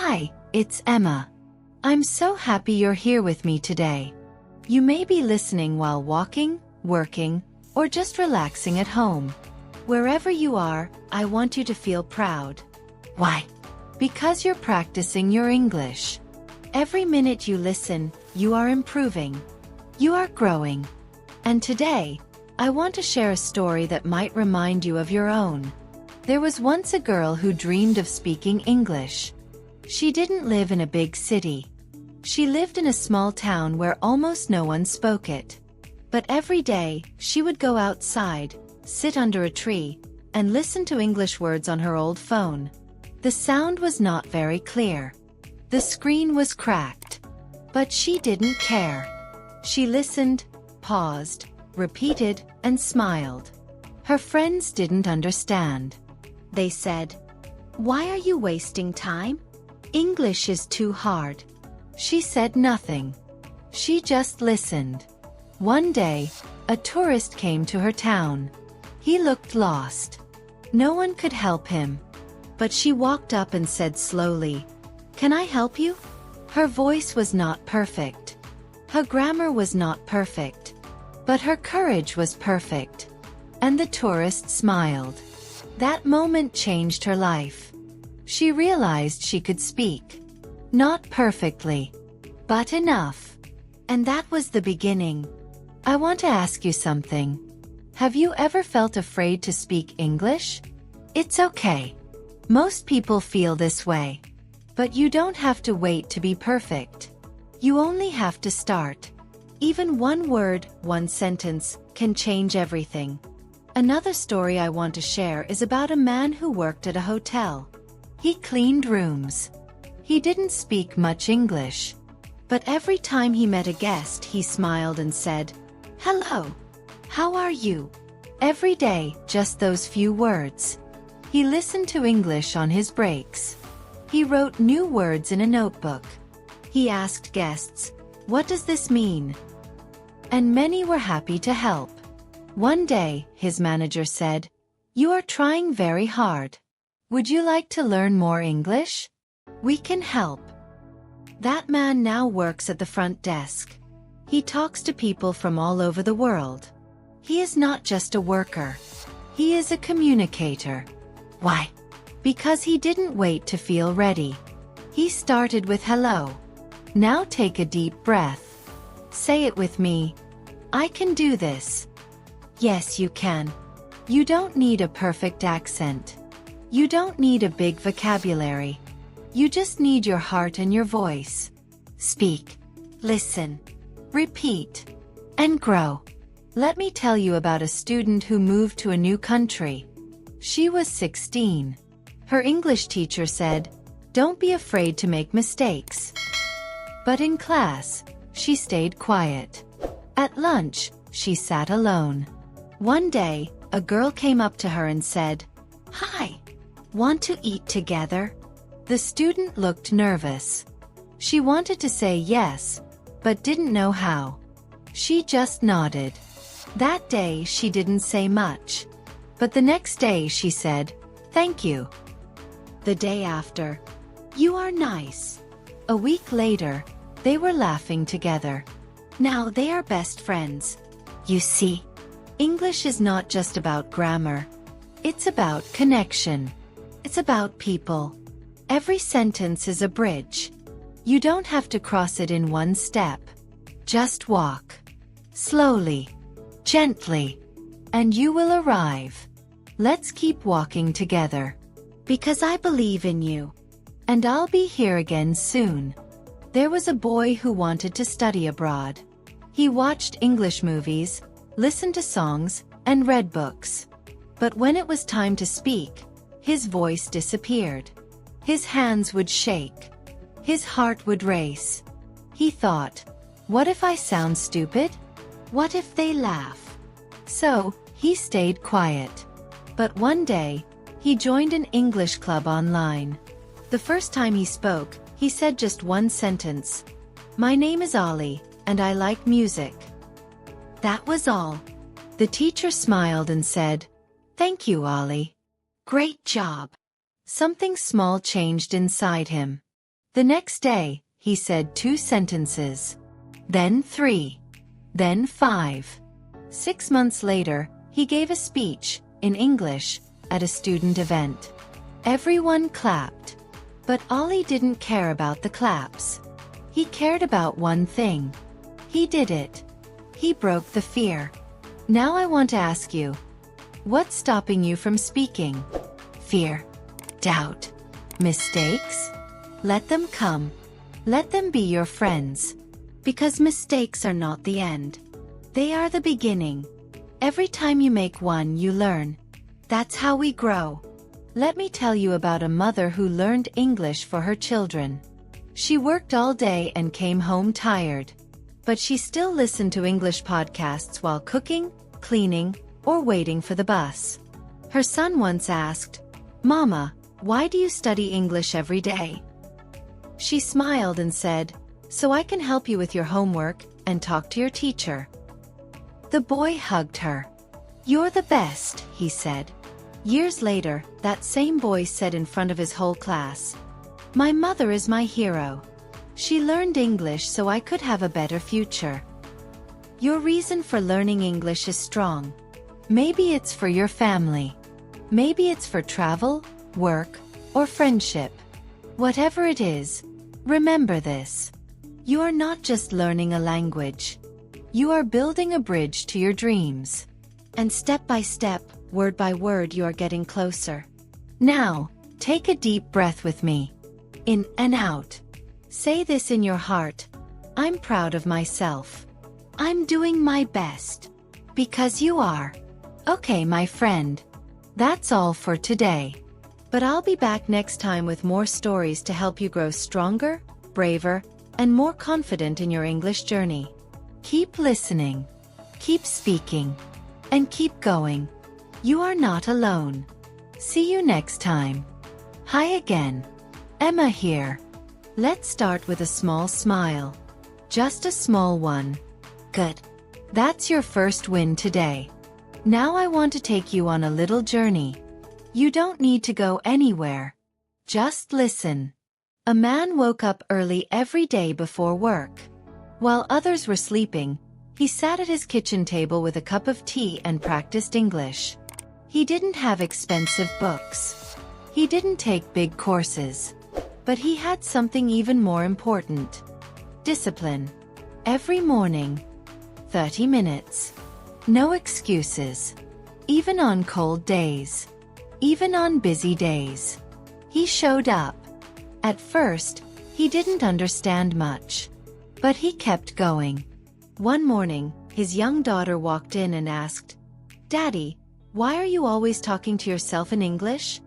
Hi, it's Emma. I'm so happy you're here with me today. You may be listening while walking, working, or just relaxing at home. Wherever you are, I want you to feel proud. Why? Because you're practicing your English. Every minute you listen, you are improving. You are growing. And today, I want to share a story that might remind you of your own. There was once a girl who dreamed of speaking English. She didn't live in a big city. She lived in a small town where almost no one spoke it. But every day, she would go outside, sit under a tree, and listen to English words on her old phone. The sound was not very clear. The screen was cracked. But she didn't care. She listened, paused, repeated, and smiled. Her friends didn't understand. They said, "Why are you wasting time? English is too hard." She said nothing. She just listened. One day, a tourist came to her town. He looked lost. No one could help him. But she walked up and said slowly, "Can I help you?" Her voice was not perfect. Her grammar was not perfect. But her courage was perfect. And the tourist smiled. That moment changed her life. She realized she could speak. Not perfectly, but enough. And that was the beginning. I want to ask you something. Have you ever felt afraid to speak English? It's okay. Most people feel this way. But you don't have to wait to be perfect. You only have to start. Even one word, one sentence, can change everything. Another story I want to share is about a man who worked at a hotel. He cleaned rooms. He didn't speak much English. But every time he met a guest, he smiled and said, "Hello. How are you?" Every day, just those few words. He listened to English on his breaks. He wrote new words in a notebook. He asked guests, "What does this mean?" And many were happy to help. One day, his manager said, "You are trying very hard. Would you like to learn more English? We can help." That man now works at the front desk. He talks to people from all over the world. He is not just a worker. He is a communicator. Why? Because he didn't wait to feel ready. He started with hello. Now take a deep breath. Say it with me. I can do this. Yes, you can. You don't need a perfect accent. You don't need a big vocabulary. You just need your heart and your voice. Speak, listen, repeat, and grow. Let me tell you about a student who moved to a new country. She was 16. Her English teacher said, "Don't be afraid to make mistakes." But in class, she stayed quiet. At lunch, she sat alone. One day, a girl came up to her and said, "Hi, want to eat together?" The student looked nervous. She wanted to say yes, but didn't know how. She just nodded. That day she didn't say much. But the next day she said, "Thank you." The day after, "You are nice." A week later, they were laughing together. Now they are best friends. You see, English is not just about grammar. It's about connection. It's about people. Every sentence is a bridge. You don't have to cross it in one step. Just walk. Slowly. Gently. And you will arrive. Let's keep walking together. Because I believe in you. And I'll be here again soon. There was a boy who wanted to study abroad. He watched English movies, listened to songs, and read books. But when it was time to speak, his voice disappeared. His hands would shake. His heart would race. He thought, what if I sound stupid? What if they laugh? So, he stayed quiet. But one day, he joined an English club online. The first time he spoke, he said just one sentence. "My name is Ollie, and I like music." That was all. The teacher smiled and said, "Thank you, Ollie. Great job." Something small changed inside him. The next day, he said 2 sentences. Then 3. Then 5. 6 months later, he gave a speech, in English, at a student event. Everyone clapped. But Ollie didn't care about the claps. He cared about one thing. He did it. He broke the fear. Now I want to ask you, what's stopping you from speaking? Fear, doubt, mistakes? Let them come. Let them be your friends. Because mistakes are not the end. They are the beginning. Every time you make one, you learn. That's how we grow. Let me tell you about a mother who learned English for her children. She worked all day and came home tired. But she still listened to English podcasts while cooking, cleaning, or waiting for the bus. Her son once asked, "Mama, why do you study English every day?" She smiled and said, "So I can help you with your homework and talk to your teacher." The boy hugged her. "You're the best," he said. Years later, that same boy said in front of his whole class, "My mother is my hero. She learned English so I could have a better future." Your reason for learning English is strong. Maybe it's for your family. Maybe it's for travel, work, or friendship. Whatever it is, remember this. You are not just learning a language. You are building a bridge to your dreams. And step by step, word by word, you are getting closer. Now, take a deep breath with me. In and out. Say this in your heart. I'm proud of myself. I'm doing my best. Because you are. Okay, my friend. That's all for today. But I'll be back next time with more stories to help you grow stronger, braver, and more confident in your English journey. Keep listening. Keep speaking. And keep going. You are not alone. See you next time. Hi again. Emma here. Let's start with a small smile. Just a small one. Good. That's your first win today. Now I want to take you on a little journey. You don't need to go anywhere. Just listen. A man woke up early every day before work. While others were sleeping, he sat at his kitchen table with a cup of tea and practiced English. He didn't have expensive books. He didn't take big courses. But he had something even more important. Discipline. Every morning. 30 minutes. No excuses. Even on cold days. Even on busy days. He showed up. At first, he didn't understand much. But he kept going. One morning, his young daughter walked in and asked, "Daddy, why are you always talking to yourself in English?"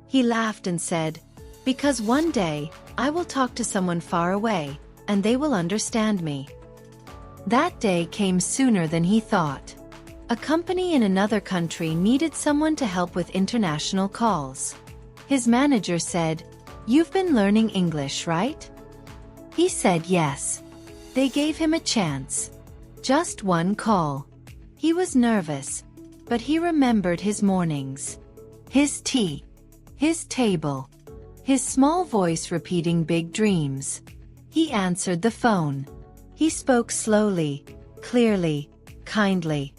He laughed and said, "Because one day, I will talk to someone far away, and they will understand me." That day came sooner than he thought. A company in another country needed someone to help with international calls. His manager said, "You've been learning English, right?" He said yes. They gave him a chance. Just one call. He was nervous, but he remembered his mornings. His tea. His table. His small voice repeating big dreams. He answered the phone. He spoke slowly, clearly, kindly.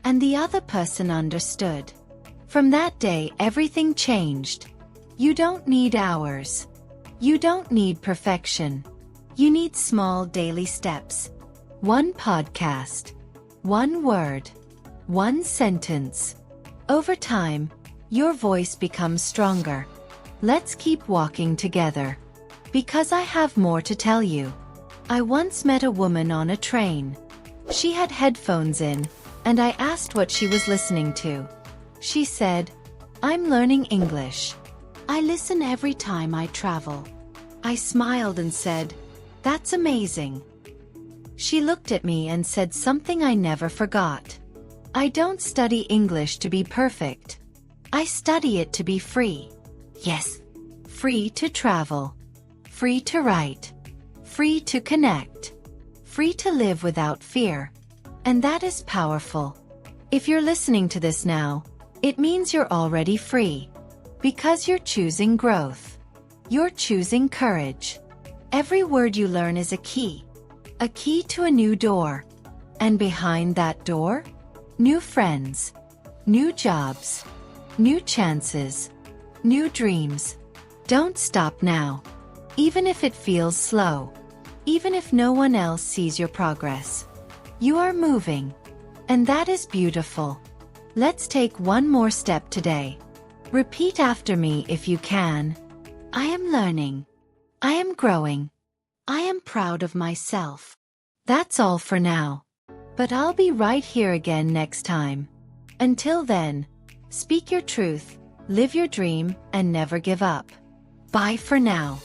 And the other person understood. From that day, everything changed. You don't need hours. You don't need perfection. You need small daily steps. One podcast. One word. One sentence. Over time, your voice becomes stronger. Let's keep walking together. Because I have more to tell you. I once met a woman on a train. She had headphones in, and I asked what she was listening to. She said, "I'm learning English. I listen every time I travel." I smiled and said, "That's amazing." She looked at me and said something I never forgot. "I don't study English to be perfect. I study it to be free." Yes, free to travel. Free to write. Free to connect. Free to live without fear. And that is powerful. If you're listening to this now, it means you're already free. Because you're choosing growth. You're choosing courage. Every word you learn is a key to a new door. And behind that door, new friends, new jobs, new chances, new dreams. Don't stop now. Even if it feels slow, even if no one else sees your progress. You are moving. And that is beautiful. Let's take one more step today. Repeat after me if you can. I am learning. I am growing. I am proud of myself. That's all for now. But I'll be right here again next time. Until then, speak your truth, live your dream, and never give up. Bye for now.